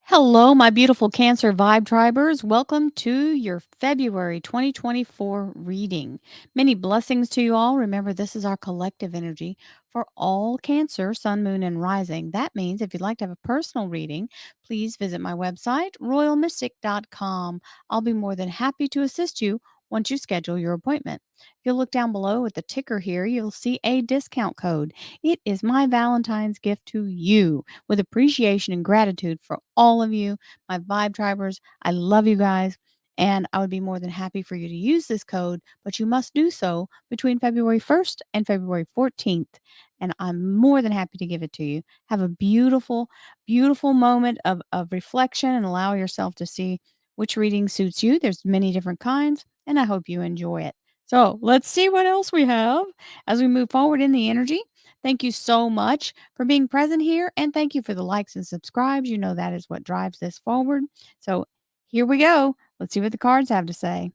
Hello, my beautiful Cancer Vibe Tribers. Welcome to your February 2024 reading. Many blessings to you all. Remember, this is our collective energy for all Cancer, Sun, Moon, and Rising. That means if you'd like to have a personal reading, please visit my website, royalmystic.com. I'll be more than happy to assist you once you schedule your appointment. If you'll look down below at the ticker here, you'll see a discount code. It is my Valentine's gift to you with appreciation and gratitude for all of you, my Vibe Tribers. I love you guys. And I would be more than happy for you to use this code, but you must do so between February 1st and February 14th. And I'm more than happy to give it to you. Have a beautiful, beautiful moment of reflection and allow yourself to see which reading suits you. There's many different kinds, and I hope you enjoy it. So let's see what else we have as we move forward in the energy. Thank you so much for being present here. And thank you for the likes and subscribes. You know, that is what drives this forward. So here we go. Let's see what the cards have to say.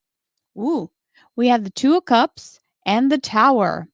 Ooh, we have the Two of Cups and the Tower.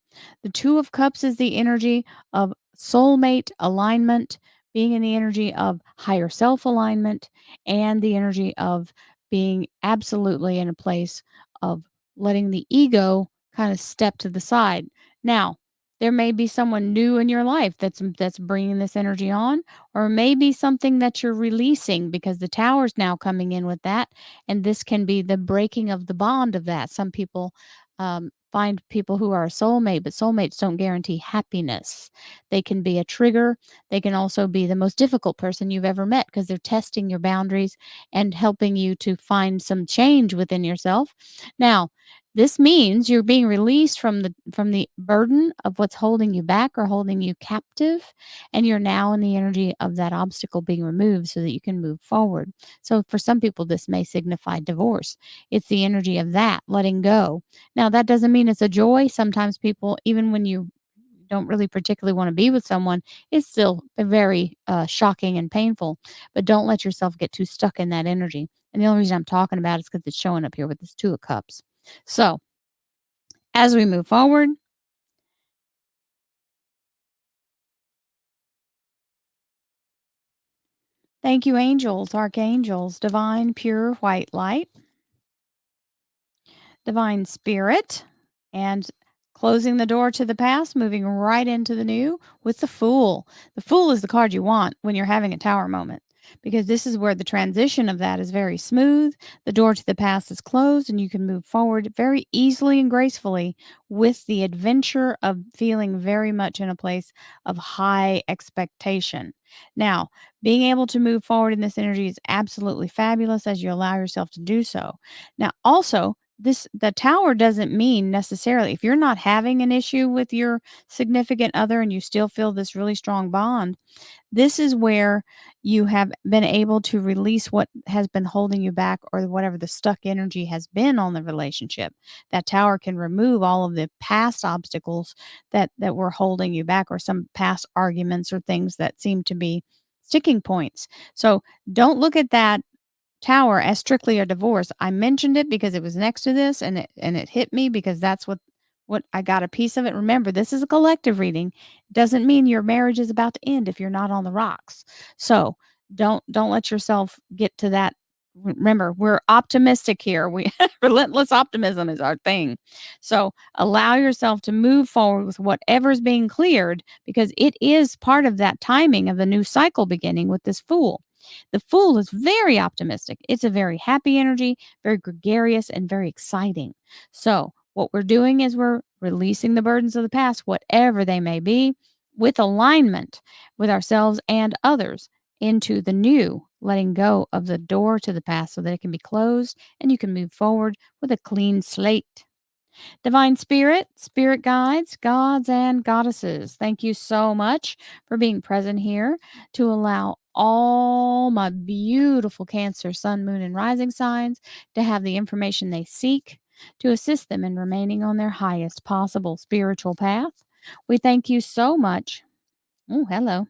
The Two of Cups is the energy of soulmate alignment, being in the energy of higher self alignment, and the energy of being absolutely in a place of letting the ego kind of step to the side. Now, there may be someone new in your life that's bringing this energy on, or maybe something that you're releasing because the tower's now coming in with that, and this can be the breaking of the bond of that. Some people find people who are a soulmate, but soulmates don't guarantee happiness. They can be a trigger. They can also be the most difficult person you've ever met because they're testing your boundaries and helping you to find some change within yourself. Now, this means you're being released from the burden of what's holding you back or holding you captive, and you're now in the energy of that obstacle being removed so that you can move forward. So for some people, this may signify divorce. It's the energy of that, letting go. Now, that doesn't mean it's a joy. Sometimes people, even when you don't really particularly want to be with someone, it's still very shocking and painful. But don't let yourself get too stuck in that energy. And the only reason I'm talking about it is because it's showing up here with this Two of Cups. So as we move forward, thank you, angels, archangels, divine, pure white light, divine spirit, and closing the door to the past, moving right into the new with the Fool. The Fool is the card you want when you're having a tower moment because this is where the transition of that is very smooth. The door to the past is closed and you can move forward very easily and gracefully with the adventure of feeling very much in a place of high expectation. Now, being able to move forward in this energy is absolutely fabulous as you allow yourself to do so. Now, also, the tower doesn't mean necessarily if you're not having an issue with your significant other and you still feel this really strong bond, this is where you have been able to release what has been holding you back or whatever the stuck energy has been on the relationship. That tower can remove all of the past obstacles that were holding you back or some past arguments or things that seem to be sticking points. So don't look at that tower as strictly a divorce. I mentioned it because it was next to this and it hit me because that's what I got a piece of it. Remember, this is a collective reading. Doesn't mean your marriage is about to end if you're not on the rocks. So don't let yourself get to that. Remember, we're optimistic here. We relentless optimism is our thing. So allow yourself to move forward with whatever's being cleared because it is part of that timing of the new cycle beginning with this Fool. The Fool is very optimistic. It's a very happy energy, very gregarious, and very exciting. So, what we're doing is we're releasing the burdens of the past, whatever they may be, with alignment with ourselves and others into the new, letting go of the door to the past so that it can be closed and you can move forward with a clean slate. Divine Spirit, Spirit Guides, Gods, and Goddesses, thank you so much for being present here to allow all my beautiful Cancer, Sun, Moon, and Rising signs to have the information they seek to assist them in remaining on their highest possible spiritual path. We thank you so much. Oh, hello.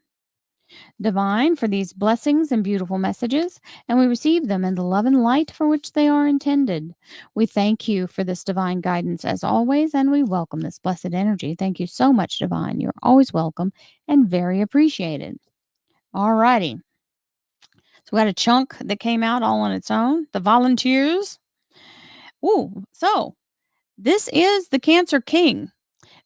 Divine, for these blessings and beautiful messages, and we receive them in the love and light for which they are intended. We thank you for this divine guidance as always, and we welcome this blessed energy. Thank you so much, Divine. You're always welcome and very appreciated. All righty. So We got a chunk that came out all on its own. The volunteers. Ooh, so this is the Cancer King.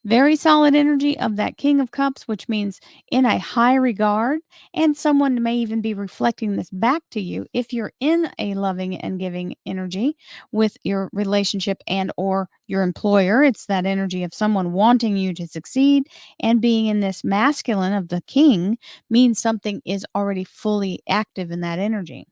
Very solid energy of that King of Cups, which means in a high regard, and someone may even be reflecting this back to you if you're in a loving and giving energy with your relationship and or your employer. It's that energy of someone wanting you to succeed, and being in this masculine of the king means something is already fully active in that energy.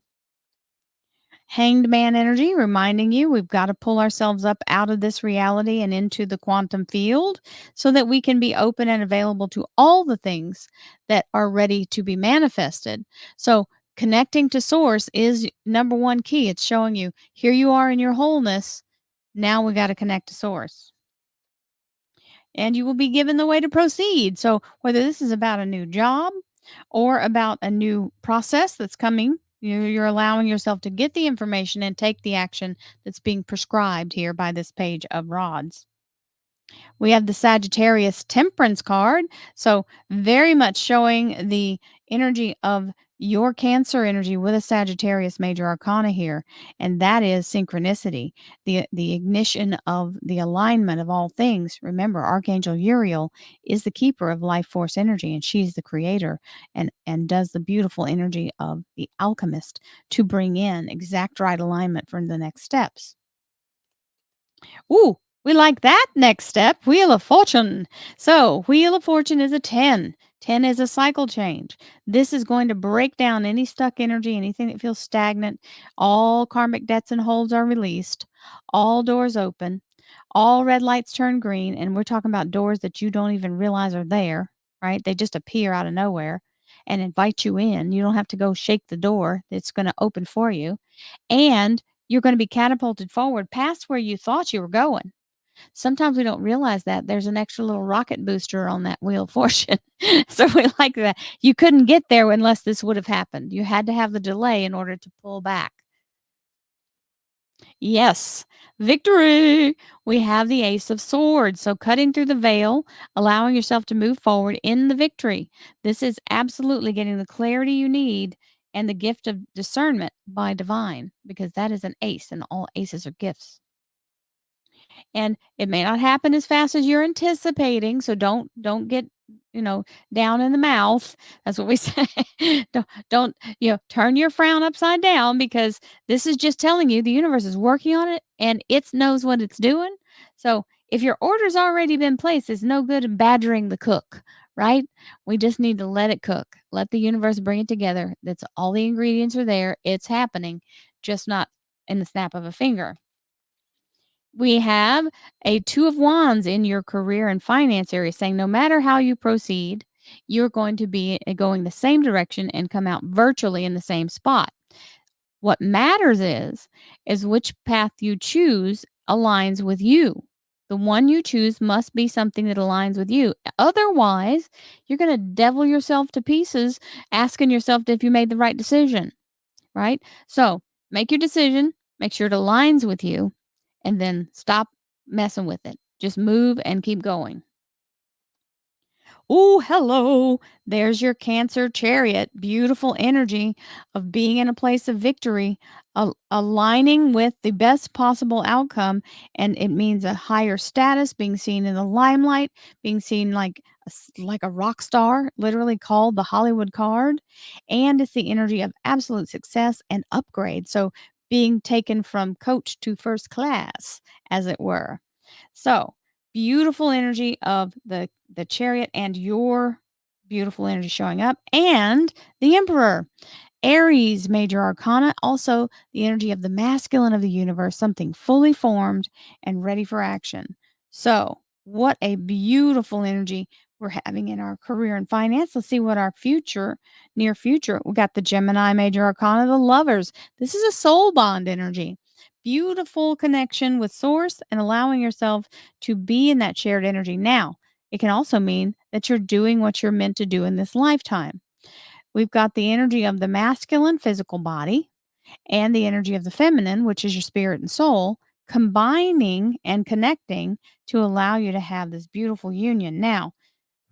Hanged man energy, reminding you we've got to pull ourselves up out of this reality and into the quantum field so that we can be open and available to all the things that are ready to be manifested. So, connecting to source is number one key. It's showing you here you are in your wholeness. Now we got to connect to source. And you will be given the way to proceed. So, whether this is about a new job or about a new process that's coming, you're allowing yourself to get the information and take the action that's being prescribed here by this page of rods. We have the Sagittarius Temperance card. So, very much showing the energy of your Cancer energy with a Sagittarius major arcana here. And that is synchronicity, the ignition of the alignment of all things. Remember, Archangel Uriel is the keeper of life force energy, and she's the creator and does the beautiful energy of the alchemist to bring in exact right alignment for the next steps. Ooh, we like that next step, Wheel of Fortune. So, Wheel of Fortune is a 10. 10 is a cycle change. This is going to break down any stuck energy, anything that feels stagnant. All karmic debts and holds are released. All doors open. All red lights turn green. And we're talking about doors that you don't even realize are there, right? They just appear out of nowhere and invite you in. You don't have to go shake the door, it's going to open for you. And you're going to be catapulted forward past where you thought you were going. Sometimes we don't realize that there's an extra little rocket booster on that Wheel of Fortune. So we like that. You couldn't get there unless this would have happened. You had to have the delay in order to pull back. Yes, victory. We have the Ace of Swords. So cutting through the veil, allowing yourself to move forward in the victory. This is absolutely getting the clarity you need and the gift of discernment by divine, because that is an ace and all aces are gifts. And it may not happen as fast as you're anticipating, so don't get, you know, down in the mouth. That's what we say. Don't turn your frown upside down, because this is just telling you the universe is working on it and it knows what it's doing. So if your order's already been placed, it's no good in badgering the cook, right? We just need to let it cook. Let the universe bring it together. That's all, the ingredients are there. It's happening, just not in the snap of a finger. We have a Two of Wands in your career and finance area, saying no matter how you proceed, you're going to be going the same direction and come out virtually in the same spot. What matters is which path you choose aligns with you. The one you choose must be something that aligns with you. Otherwise, you're going to devil yourself to pieces asking yourself if you made the right decision, right? So, make your decision, make sure it aligns with you, and then stop messing with it. Just move and keep going. Oh, hello. There's your Cancer chariot. Beautiful energy of being in a place of victory, aligning with the best possible outcome. And it means a higher status, being seen in the limelight, being seen like like a rock star, literally called the Hollywood card. And it's the energy of absolute success and upgrade. So being taken from coach to first class, as it were. So, beautiful energy of the chariot and your beautiful energy showing up, and the emperor. Aries major arcana, also the energy of the masculine of the universe, something fully formed and ready for action. So, what a beautiful energy we're having in our career and finance. Let's see what our future, near future. We got the Gemini major arcana, the lovers. This is a soul bond energy. Beautiful connection with source and allowing yourself to be in that shared energy. Now, it can also mean that you're doing what you're meant to do in this lifetime. We've got the energy of the masculine physical body and the energy of the feminine, which is your spirit and soul, combining and connecting to allow you to have this beautiful union. Now,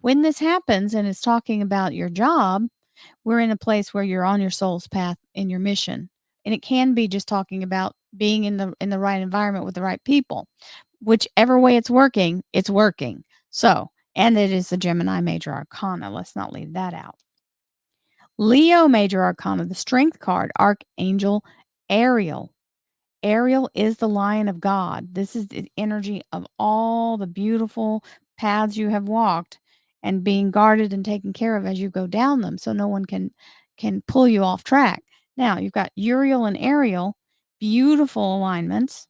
when this happens and it's talking about your job, We're in a place where you're on your soul's path in your mission. And it can be just talking about being in the right environment with the right people. Whichever way it's working, it's working. So, and it is the Gemini major arcana. Let's not leave that out. Leo major arcana, the strength card, Archangel Ariel. Ariel is the lion of God. This is the energy of all the beautiful paths you have walked and being guarded and taken care of as you go down them so no one can pull you off track. Now, you've got Uriel and Ariel, beautiful alignments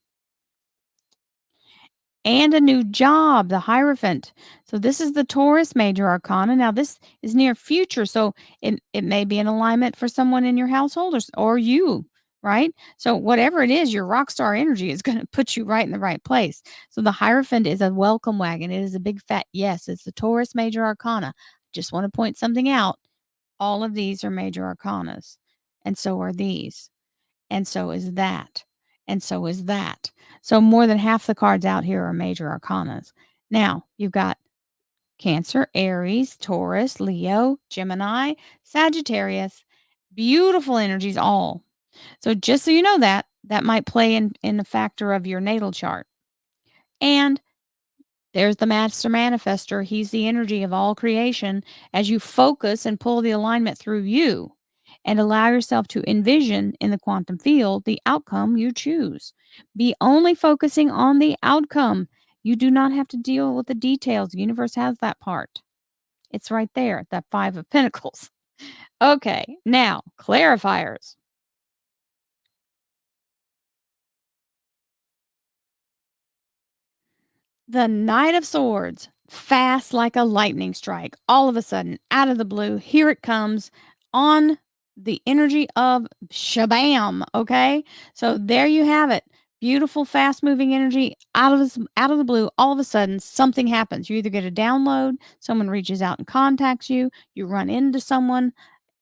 and a new job, the Hierophant. So this is the Taurus major arcana. Now this is near future, so it may be an alignment for someone in your household or you, right? So whatever it is, your rock star energy is going to put you right in the right place. So the Hierophant is a welcome wagon. It is a big fat yes. It's the Taurus major arcana. Just want to point something out. All of these are major arcanas, and so are these. And so is that. And so is that. So more than half the cards out here are major arcanas. Now, you've got Cancer, Aries, Taurus, Leo, Gemini, Sagittarius. Beautiful energies all. So just so you know that might play in the factor of your natal chart. And there's the master manifester. He's the energy of all creation. As you focus and pull the alignment through you and allow yourself to envision in the quantum field the outcome you choose. Be only focusing on the outcome. You do not have to deal with the details. The universe has that part. It's right there, that 5 of Pentacles. Okay, now clarifiers. The Knight of Swords, fast like a lightning strike. All of a sudden, out of the blue, here it comes on the energy of shabam. Okay, so there you have it. Beautiful, fast-moving energy out of the blue. All of a sudden, something happens. You either get a download, someone reaches out and contacts you, you run into someone.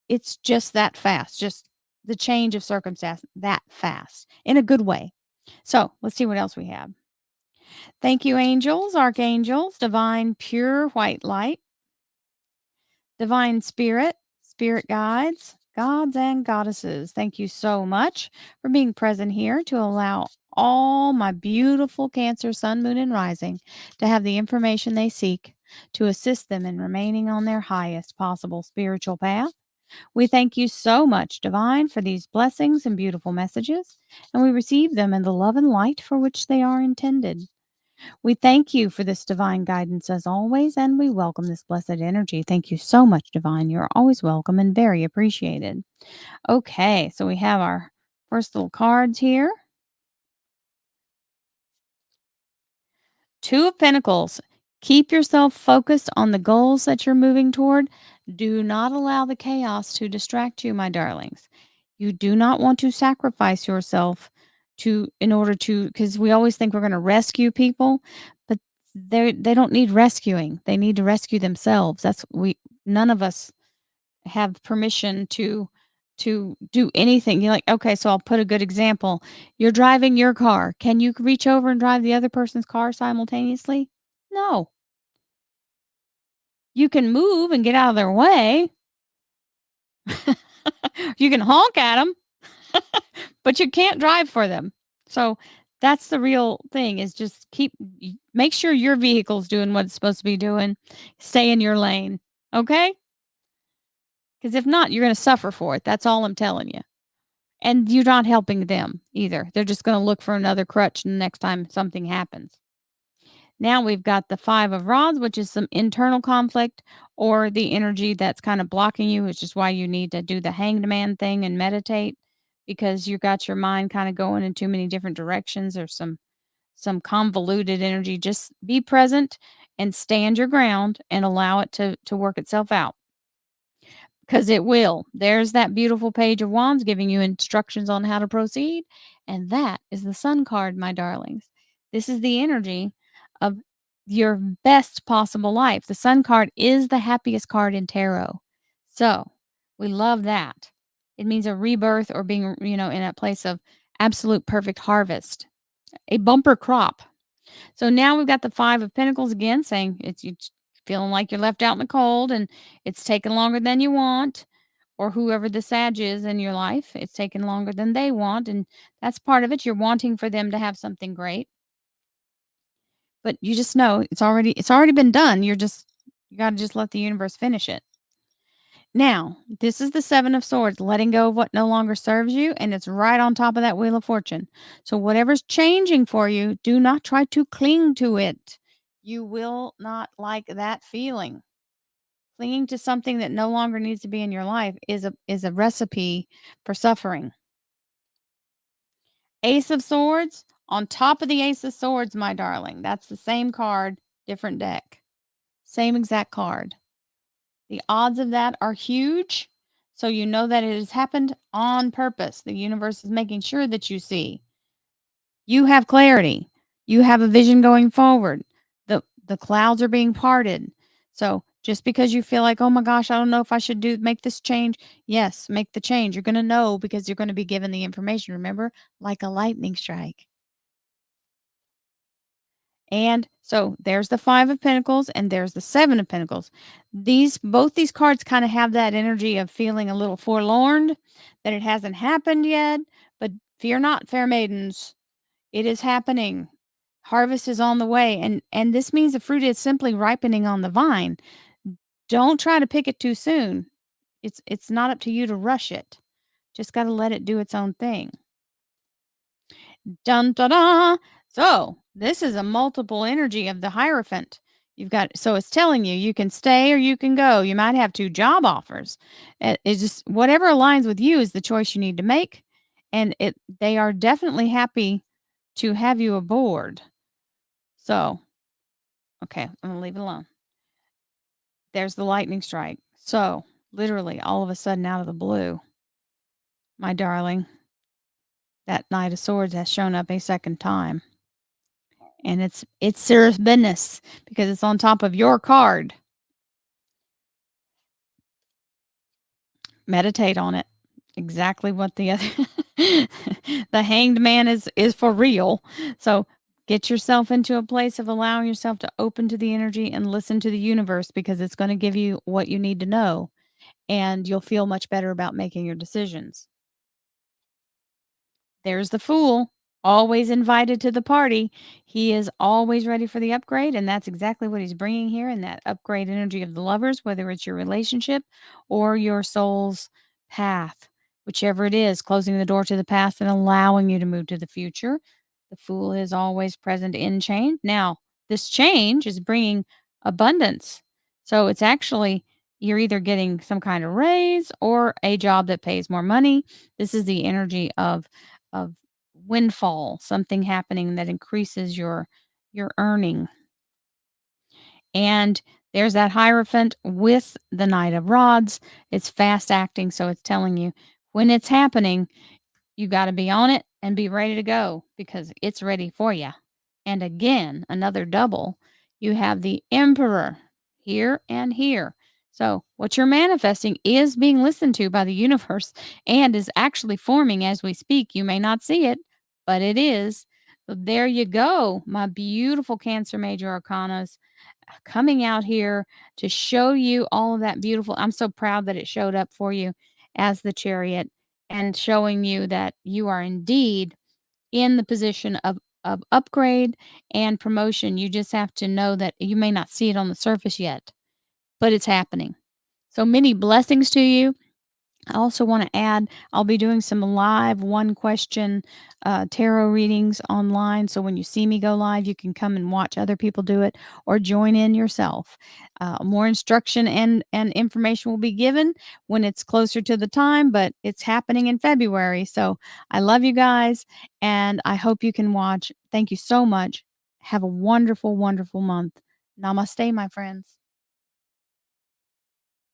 It's just that fast. Just the change of circumstance that fast in a good way. So let's see what else we have. Thank you, angels, archangels, divine, pure white light, divine spirit, spirit guides, gods and goddesses. Thank you so much for being present here to allow all my beautiful Cancer, Sun, Moon, and Rising to have the information they seek to assist them in remaining on their highest possible spiritual path. We thank you so much, Divine, for these blessings and beautiful messages, and we receive them in the love and light for which they are intended. We thank you for this divine guidance as always, and we welcome this blessed energy. Thank you so much, Divine. You're always welcome and very appreciated. Okay, so we have our first little cards here. 2 of Pentacles. Keep yourself focused on the goals that you're moving toward. Do not allow the chaos to distract you, my darlings. You do not want to sacrifice yourself in order to, because we always think we're going to rescue people, but they don't need rescuing. They need to rescue themselves. That's we none of us have permission to do anything. You're like, okay, so I'll put a good example. You're driving your car. Can you reach over and drive the other person's car simultaneously? No. You can move and get out of their way. You can honk at them, but you can't drive for them. So that's the real thing is just make sure your vehicle's doing what it's supposed to be doing. Stay in your lane. Okay? Because if not, you're going to suffer for it. That's all I'm telling you. And you're not helping them either. They're just going to look for another crutch next time something happens. Now we've got the 5 of Rods, which is some internal conflict or the energy that's kind of blocking you, which is why you need to do the hanged man thing and meditate because you got your mind kind of going in too many different directions or some convoluted energy. Just be present and stand your ground and allow it to work itself out. Because it will. There's that beautiful page of wands giving you instructions on how to proceed. And that is the sun card, my darlings. This is the energy of your best possible life. The sun card is the happiest card in tarot. So we love that. It means a rebirth or being, in a place of absolute perfect harvest, a bumper crop. So now we've got the 5 of Pentacles again saying it's you feeling like you're left out in the cold and it's taking longer than you want, or whoever the Sag is in your life. It's taking longer than they want, and that's part of it. You're wanting for them to have something great, but you just know it's already been done. You got to just let the universe finish it. Now, this is the 7 of swords, letting go of what no longer serves you, and it's right on top of that wheel of fortune. So whatever's changing for you, do not try to cling to it. You will not like that feeling. Clinging to something that no longer needs to be in your life is a recipe for suffering. Ace of swords, on top of the ace of swords, my darling. That's the same card, different deck. Same exact card. The odds of that are huge. So you know that it has happened on purpose. The universe is making sure that you see. You have clarity. You have a vision going forward. The clouds are being parted. So just because you feel like, "Oh my gosh, I don't know if I should do make this change." Yes, make the change. You're going to know because you're going to be given the information. Remember, like a lightning strike. And so there's the 5 of Pentacles and there's the 7 of Pentacles. Both these cards kind of have that energy of feeling a little forlorn that it hasn't happened yet, but fear not, fair maidens. It is happening. Harvest is on the way, and this means the fruit is simply ripening on the vine. Don't try to pick it too soon. It's not up to you to rush it. Just got to let it do its own thing. Dun da da. So this is a multiple energy of the Hierophant. You've got so it's telling you you can stay or you can go. You might have two job offers. It's just whatever aligns with you is the choice you need to make, and they are definitely happy to have you aboard. So, okay, I'm gonna leave it alone. There's the lightning strike. So literally, all of a sudden, out of the blue, my darling, that Knight of Swords has shown up a second time. And it's serious business because it's on top of your card. Meditate on it. Exactly what the other the Hanged Man is for real. So get yourself into a place of allowing yourself to open to the energy and listen to the universe because it's going to give you what you need to know and you'll feel much better about making your decisions. There's the Fool, always invited to the party. He is always ready for the upgrade, and that's exactly what he's bringing here in that upgrade energy of the lovers, whether it's your relationship or your soul's path, whichever it is, closing the door to the past and allowing you to move to the future. The Fool is always present in change. Now, this change is bringing abundance. So it's actually you're either getting some kind of raise or a job that pays more money. This is the energy of windfall, something happening that increases your earning. And there's that Hierophant with the Knight of Rods. It's fast acting, so it's telling you when it's happening, you got to be on it and be ready to go because it's ready for you. And again, another double, you have the Emperor here and here. So, what you're manifesting is being listened to by the universe and is actually forming as we speak. You may not see it, but it is. So there you go, my beautiful Cancer Major Arcanas coming out here to show you all of that beautiful. I'm so proud that it showed up for you as the Chariot and showing you that you are indeed in the position of upgrade and promotion. You just have to know that you may not see it on the surface yet, but it's happening. So many blessings to you. I also want to add, I'll be doing some live one question tarot readings online. So when you see me go live, you can come and watch other people do it or join in yourself. More instruction and information will be given when it's closer to the time, but it's happening in February. So I love you guys and I hope you can watch. Thank you so much. Have a wonderful, wonderful month. Namaste, my friends.